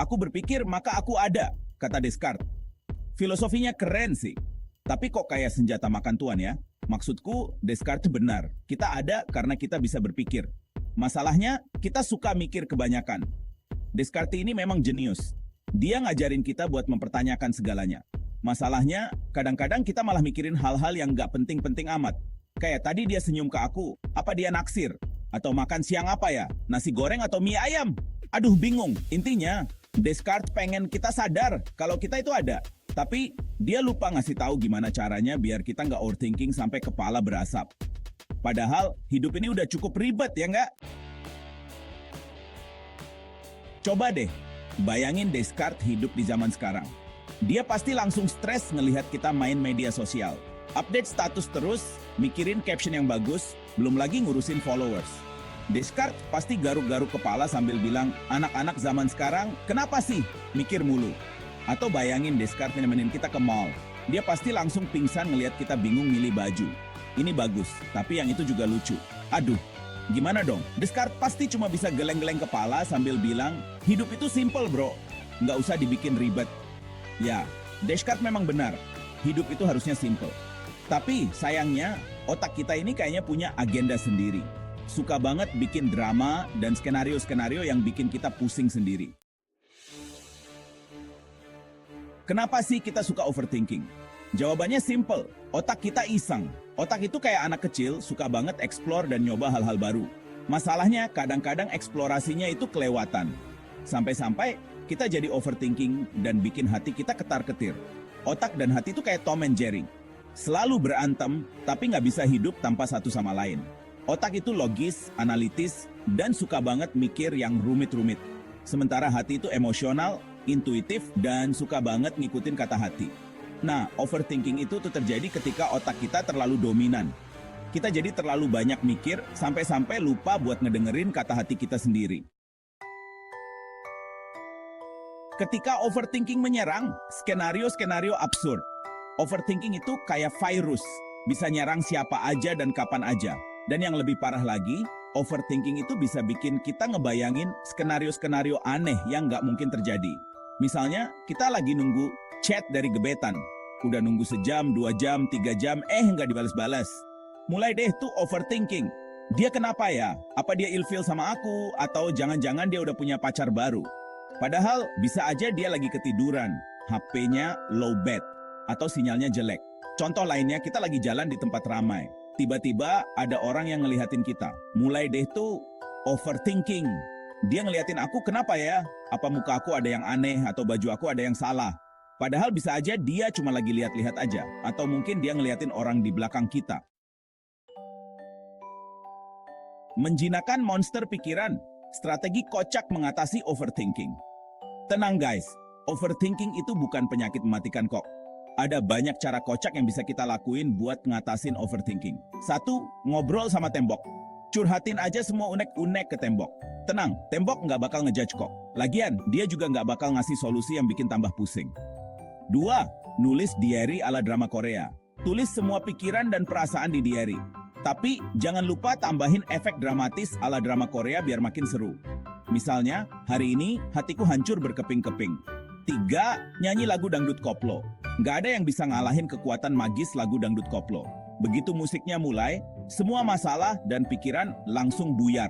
Aku berpikir maka aku ada, kata Descartes. Filosofinya keren sih. Tapi kok kayak senjata makan tuan ya? Maksudku, Descartes benar. Kita ada karena kita bisa berpikir. Masalahnya, kita suka mikir kebanyakan. Descartes ini memang jenius. Dia ngajarin kita buat mempertanyakan segalanya. Masalahnya, kadang-kadang kita malah mikirin hal-hal yang nggak penting-penting amat. Kayak tadi dia senyum ke aku, apa dia naksir? Atau makan siang apa ya? Nasi goreng atau mie ayam? Aduh bingung. Intinya, Descartes pengen kita sadar kalau kita itu ada. Tapi dia lupa ngasih tahu gimana caranya biar kita nggak overthinking sampai kepala berasap. Padahal hidup ini udah cukup ribet ya nggak? Coba deh, bayangin Descartes hidup di zaman sekarang. Dia pasti langsung stres ngelihat kita main media sosial. Update status terus, mikirin caption yang bagus, belum lagi ngurusin followers. Descartes pasti garuk-garuk kepala sambil bilang, anak-anak zaman sekarang kenapa sih mikir mulu? Atau bayangin Descartes nemenin kita ke mall. Dia pasti langsung pingsan ngelihat kita bingung milih baju. Ini bagus, tapi yang itu juga lucu. Aduh, gimana dong? Descartes pasti cuma bisa geleng-geleng kepala sambil bilang, hidup itu simple bro, nggak usah dibikin ribet. Ya, Descartes memang benar, hidup itu harusnya simple. Tapi sayangnya, otak kita ini kayaknya punya agenda sendiri. Suka banget bikin drama dan skenario-skenario yang bikin kita pusing sendiri. Kenapa sih kita suka overthinking? Jawabannya simple, otak kita iseng. Otak itu kayak anak kecil, suka banget explore dan nyoba hal-hal baru. Masalahnya kadang-kadang eksplorasinya itu kelewatan. Sampai-sampai kita jadi overthinking dan bikin hati kita ketar-ketir. Otak dan hati itu kayak Tom and Jerry. Selalu berantem, tapi nggak bisa hidup tanpa satu sama lain. Otak itu logis, analitis, dan suka banget mikir yang rumit-rumit. Sementara hati itu emosional, intuitif, dan suka banget ngikutin kata hati. Nah, overthinking itu tuh terjadi ketika otak kita terlalu dominan. Kita jadi terlalu banyak mikir, sampai-sampai lupa buat ngedengerin kata hati kita sendiri. Ketika overthinking menyerang, skenario-skenario absurd. Overthinking itu kayak virus, bisa nyerang siapa aja dan kapan aja. Dan yang lebih parah lagi, overthinking itu bisa bikin kita ngebayangin skenario-skenario aneh yang nggak mungkin terjadi. Misalnya, kita lagi nunggu chat dari gebetan. Udah nunggu sejam, 2 jam, 3 jam, nggak dibalas-balas. Mulai deh tuh overthinking. Dia kenapa ya? Apa dia ilfeel sama aku? Atau jangan-jangan dia udah punya pacar baru? Padahal bisa aja dia lagi ketiduran, HP-nya low bat, atau sinyalnya jelek. Contoh lainnya, kita lagi jalan di tempat ramai. Tiba-tiba ada orang yang ngelihatin kita. Mulai deh tuh overthinking. Dia ngeliatin aku, kenapa ya? Apa muka aku ada yang aneh atau baju aku ada yang salah? Padahal bisa aja dia cuma lagi lihat-lihat aja. Atau mungkin dia ngeliatin orang di belakang kita. Menjinakkan monster pikiran, strategi kocak mengatasi overthinking. Tenang guys, overthinking itu bukan penyakit mematikan kok. Ada banyak cara kocak yang bisa kita lakuin buat ngatasin overthinking. 1. Ngobrol sama tembok. Curhatin aja semua unek-unek ke tembok. Tenang, tembok nggak bakal ngejudge kok. Lagian, dia juga nggak bakal ngasih solusi yang bikin tambah pusing. 2. Nulis diary ala drama Korea. Tulis semua pikiran dan perasaan di diary. Tapi, jangan lupa tambahin efek dramatis ala drama Korea biar makin seru. Misalnya, hari ini hatiku hancur berkeping-keping. 3. Nyanyi lagu dangdut koplo. Nggak ada yang bisa ngalahin kekuatan magis lagu dangdut koplo. Begitu musiknya mulai, semua masalah dan pikiran langsung buyar.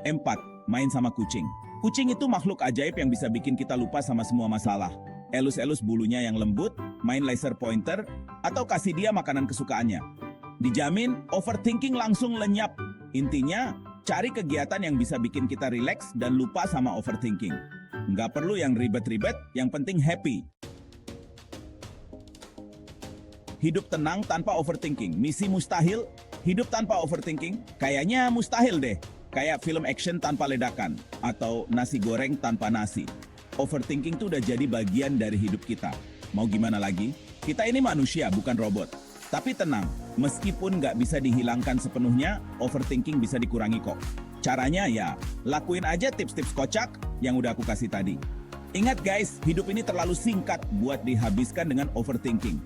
4. Main sama kucing. Kucing itu makhluk ajaib yang bisa bikin kita lupa sama semua masalah. Elus-elus bulunya yang lembut, main laser pointer, atau kasih dia makanan kesukaannya. Dijamin, overthinking langsung lenyap. Intinya, cari kegiatan yang bisa bikin kita rileks dan lupa sama overthinking. Nggak perlu yang ribet-ribet, yang penting happy. Hidup tenang tanpa overthinking. Misi mustahil, hidup tanpa overthinking. Kayaknya mustahil deh. Kayak film action tanpa ledakan. Atau nasi goreng tanpa nasi. Overthinking tuh udah jadi bagian dari hidup kita. Mau gimana lagi? Kita ini manusia, bukan robot. Tapi tenang, meskipun nggak bisa dihilangkan sepenuhnya, overthinking bisa dikurangi kok. Caranya ya, lakuin aja tips-tips kocak yang udah aku kasih tadi. Ingat guys, hidup ini terlalu singkat buat dihabiskan dengan overthinking.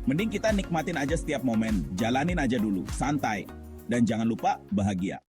Mending kita nikmatin aja setiap momen, jalanin aja dulu, santai. Dan jangan lupa bahagia.